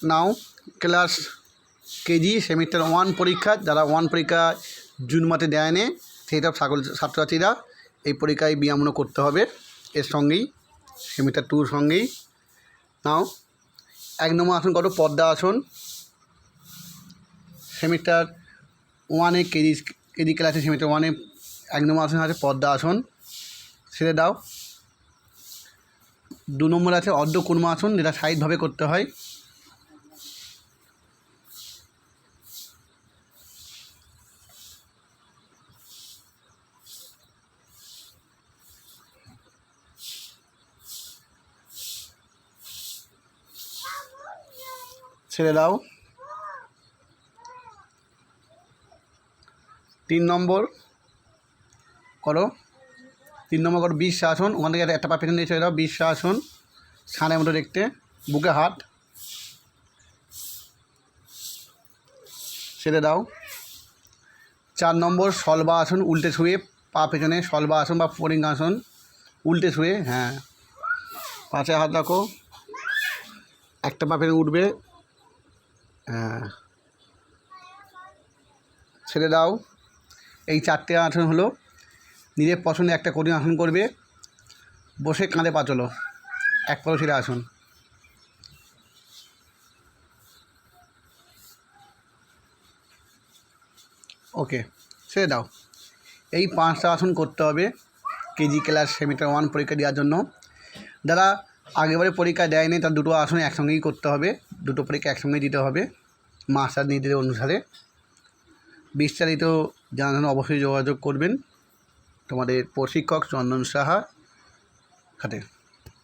নাও class KG semester 1 পরীক্ষা, যারা 1 পরীক্ষা জুন মাসে দেয়নি সেই সব ছাত্রছাত্রীরা এই পরীক্ষায় বিনামূল্যে করতে হবে। এর সঙ্গেই সেমিস্টার 2 সঙ্গেই নাও 1 নম্বর আসন করো পদ্মা আসন। সেমিস্টার 1-এ কেজি ক্লাসে সেমিস্টার 1-এ 1 নম্বর আসন আছে পদ্মা আসন, ছেড়ে দাও। 2 নম্বর আছে অর্ধকুর্ম আসন, যেটা সাইডভাবে করতে হয়, ছেড়ে দাও। 3 নম্বর করো 3 নম্বর করো বিশ্বাসন। ওখান থেকে একটা পা পেছন দিয়ে ছেড়ে দাও। বিশ্বাসন, ছানের মতো দেখতে, বুকে হাত, ছেড়ে দাও। 4 নম্বর সলবা আসন, উল্টে শুয়ে পা পেছনে, সলবা আসন বা পরিঙ্গাসন, উল্টে শুয়ে, হ্যাঁ, পাশে হাত রাখো, একটা পা পেছনে উঠবে, হ্যাঁ, ছেড়ে দাও। এই 4টে আসন হলো। নিজের পছন্দে একটা কঠিন আসন করবে, বসে কাঁধে পা চলো, এক পা ছেড়ে আসুন। ওকে, ছেড়ে দাও। এই 5টা আসন করতে হবে কেজি ক্লাস সেমিস্টার 1 পরীক্ষা দেওয়ার জন্য। যারা আগেবারে পরীক্ষা দেয়নি তার 2টো আসন একসঙ্গেই করতে হবে, 2টো পরীক্ষা একসঙ্গেই দিতে হবে মাস্টার নির্দেশ অনুসারে। বিস্তারিত জানার জন্য অবশ্যই যোগাযোগ করবেন তোমাদের প্রশিক্ষক চন্দন সাহা সাথে।